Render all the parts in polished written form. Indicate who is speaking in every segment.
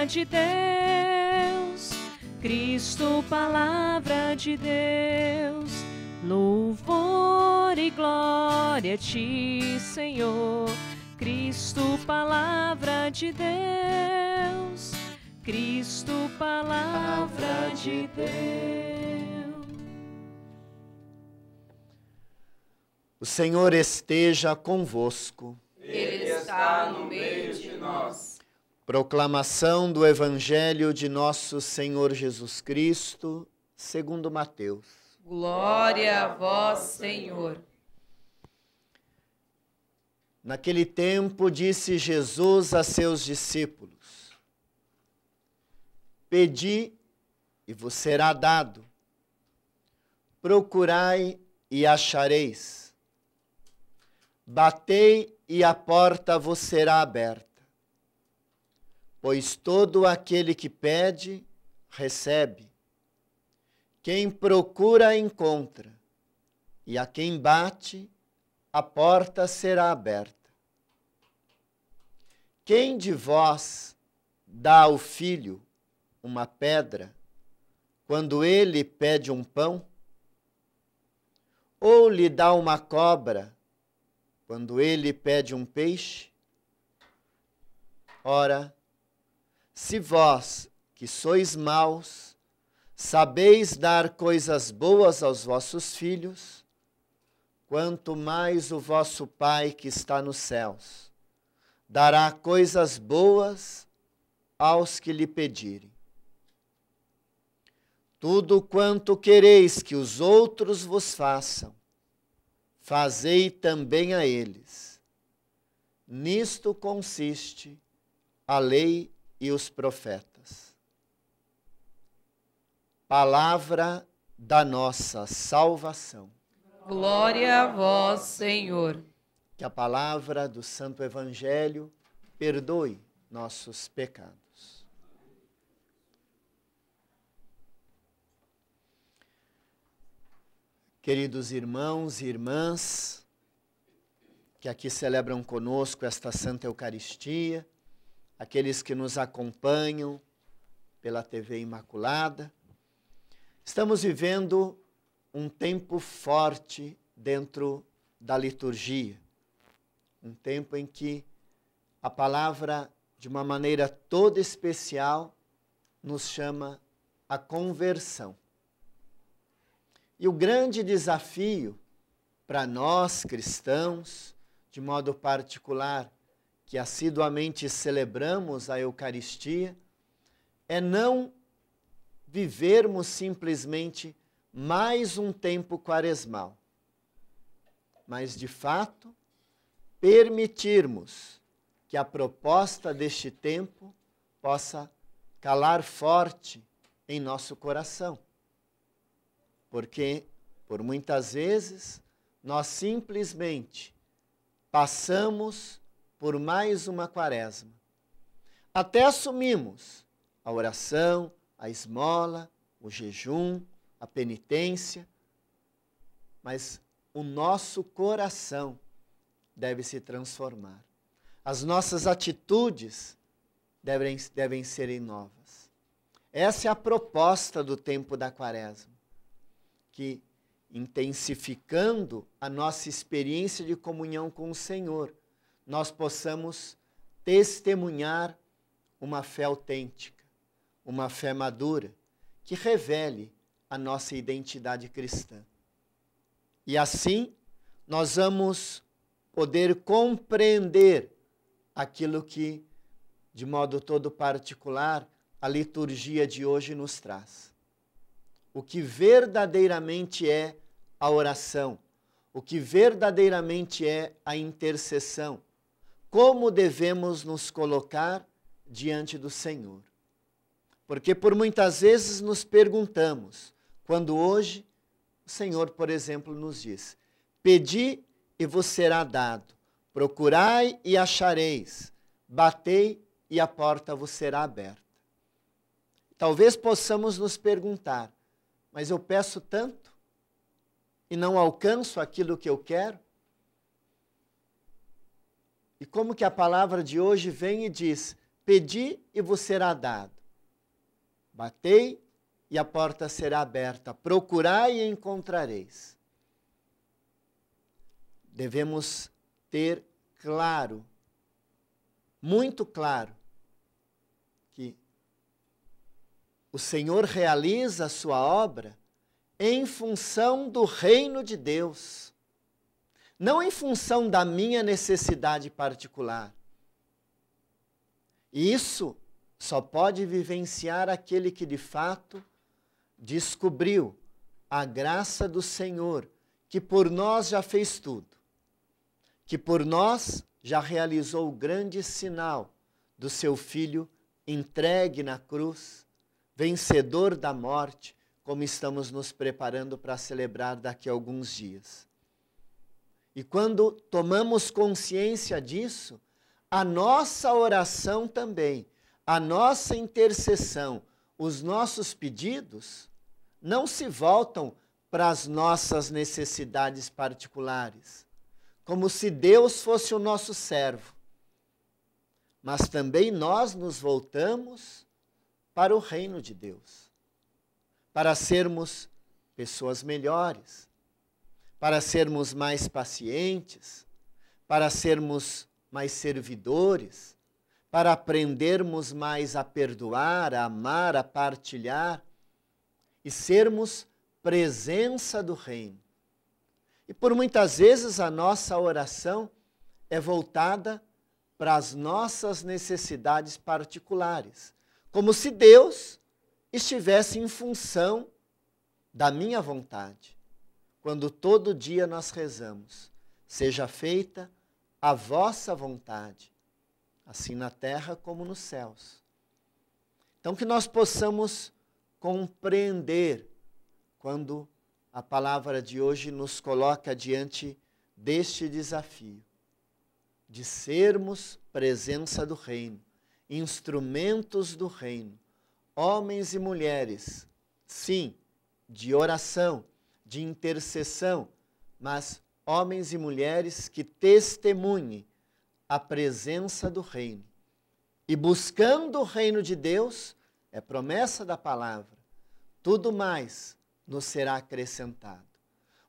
Speaker 1: de Deus, Cristo, palavra de Deus, louvor e glória a ti, Senhor. Cristo, palavra de Deus, Cristo, palavra de Deus.
Speaker 2: O Senhor esteja convosco.
Speaker 3: Ele está no meio de nós.
Speaker 2: Proclamação do Evangelho de nosso Senhor Jesus Cristo, segundo Mateus.
Speaker 3: Glória a vós, Senhor.
Speaker 2: Naquele tempo disse Jesus a seus discípulos: Pedi e vos será dado, procurai e achareis, batei e a porta vos será aberta. Pois todo aquele que pede, recebe. Quem procura, encontra. E a quem bate, a porta será aberta. Quem de vós dá ao filho uma pedra, quando ele pede um pão? Ou lhe dá uma cobra, quando ele pede um peixe? Ora, se vós, que sois maus, sabeis dar coisas boas aos vossos filhos, quanto mais o vosso Pai que está nos céus dará coisas boas aos que lhe pedirem. Tudo quanto quereis que os outros vos façam, fazei também a eles. Nisto consiste a lei e os profetas. Palavra da nossa salvação.
Speaker 3: Glória a vós, Senhor.
Speaker 2: Que a palavra do Santo Evangelho perdoe nossos pecados. Queridos irmãos e irmãs, que aqui celebram conosco esta Santa Eucaristia, aqueles que nos acompanham pela TV Imaculada, estamos vivendo um tempo forte dentro da liturgia, um tempo em que a palavra, de uma maneira toda especial, nos chama a conversão. E o grande desafio para nós cristãos, de modo particular, que assiduamente celebramos a Eucaristia, é não vivermos simplesmente mais um tempo quaresmal, mas, de fato, permitirmos que a proposta deste tempo possa calar forte em nosso coração. Porque, por muitas vezes, nós simplesmente passamos por mais uma quaresma. Até assumimos a oração, a esmola, o jejum, a penitência, mas o nosso coração deve se transformar. As nossas atitudes devem serem novas. Essa é a proposta do tempo da quaresma, que, intensificando a nossa experiência de comunhão com o Senhor, nós possamos testemunhar uma fé autêntica, uma fé madura, que revele a nossa identidade cristã. E assim, nós vamos poder compreender aquilo que, de modo todo particular, a liturgia de hoje nos traz. O que verdadeiramente é a oração, o que verdadeiramente é a intercessão, como devemos nos colocar diante do Senhor. Porque por muitas vezes nos perguntamos, quando hoje o Senhor, por exemplo, nos diz: pedi e vos será dado, procurai e achareis, batei e a porta vos será aberta. Talvez possamos nos perguntar: mas eu peço tanto e não alcanço aquilo que eu quero? E como que a palavra de hoje vem e diz: Pedi e vos será dado. Batei e a porta será aberta. Procurai e encontrareis. Devemos ter claro, muito claro, que o Senhor realiza a sua obra em função do reino de Deus, não em função da minha necessidade particular. E isso só pode vivenciar aquele que de fato descobriu a graça do Senhor, que por nós já fez tudo, que por nós já realizou o grande sinal do seu Filho entregue na cruz, vencedor da morte, como estamos nos preparando para celebrar daqui a alguns dias. E quando tomamos consciência disso, a nossa oração também, a nossa intercessão, os nossos pedidos, não se voltam para as nossas necessidades particulares, como se Deus fosse o nosso servo. Mas também nós nos voltamos para o reino de Deus, para sermos pessoas melhores, para sermos mais pacientes, para sermos mais servidores, para aprendermos mais a perdoar, a amar, a partilhar e sermos presença do reino. E por muitas vezes a nossa oração é voltada para as nossas necessidades particulares, como se Deus estivesse em função da minha vontade. Quando todo dia nós rezamos, seja feita a vossa vontade, assim na terra como nos céus. Então que nós possamos compreender quando a palavra de hoje nos coloca diante deste desafio, de sermos presença do reino, instrumentos do reino, homens e mulheres, sim, de oração, de intercessão, mas homens e mulheres que testemunhem a presença do reino. E buscando o reino de Deus, é promessa da palavra, tudo mais nos será acrescentado.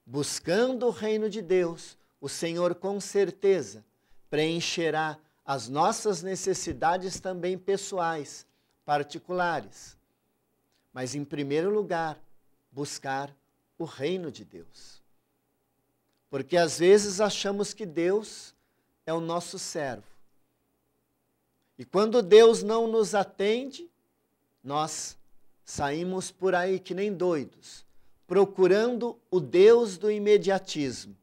Speaker 2: Buscando o reino de Deus, o Senhor com certeza preencherá as nossas necessidades também pessoais, particulares. Mas em primeiro lugar, buscar o reino de Deus. Porque às vezes achamos que Deus é o nosso servo. E quando Deus não nos atende, nós saímos por aí que nem doidos, procurando o Deus do imediatismo,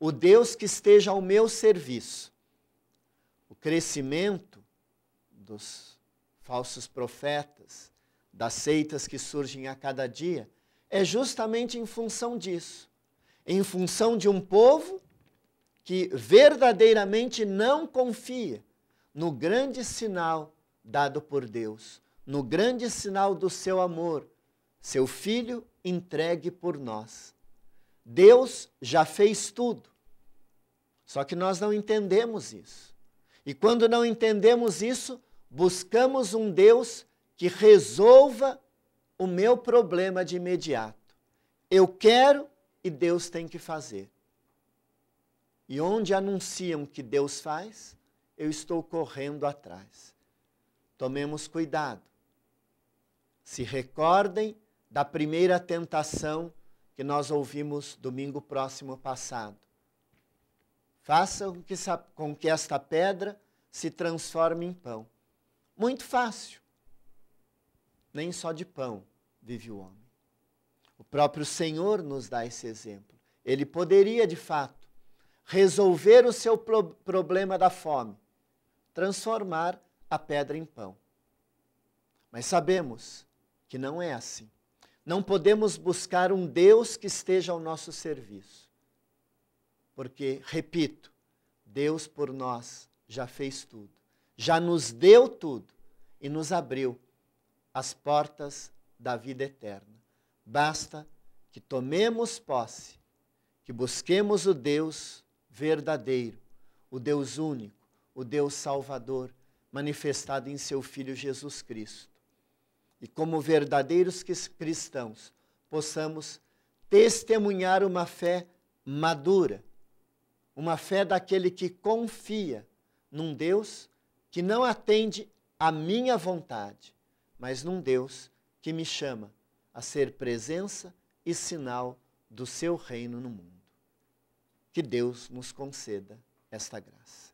Speaker 2: o Deus que esteja ao meu serviço. O crescimento dos falsos profetas, das seitas que surgem a cada dia, é justamente em função disso, em função de um povo que verdadeiramente não confia no grande sinal dado por Deus, no grande sinal do seu amor, seu Filho entregue por nós. Deus já fez tudo, só que nós não entendemos isso. E quando não entendemos isso, buscamos um Deus que resolva o meu problema de imediato. Eu quero e Deus tem que fazer. E onde anunciam que Deus faz, eu estou correndo atrás. Tomemos cuidado. Se recordem da primeira tentação que nós ouvimos domingo próximo passado. Façam com que esta pedra se transforme em pão. Muito fácil. Nem só de pão vive o homem. O próprio Senhor nos dá esse exemplo. Ele poderia, de fato, resolver o seu problema da fome, transformar a pedra em pão. Mas sabemos que não é assim. Não podemos buscar um Deus que esteja ao nosso serviço. Porque, repito, Deus por nós já fez tudo, já nos deu tudo e nos abriu as portas da vida eterna. Basta que tomemos posse, que busquemos o Deus verdadeiro, o Deus único, o Deus Salvador, manifestado em seu Filho Jesus Cristo. E como verdadeiros cristãos, possamos testemunhar uma fé madura, uma fé daquele que confia num Deus que não atende à minha vontade, mas num Deus que me chama a ser presença e sinal do seu reino no mundo. Que Deus nos conceda esta graça.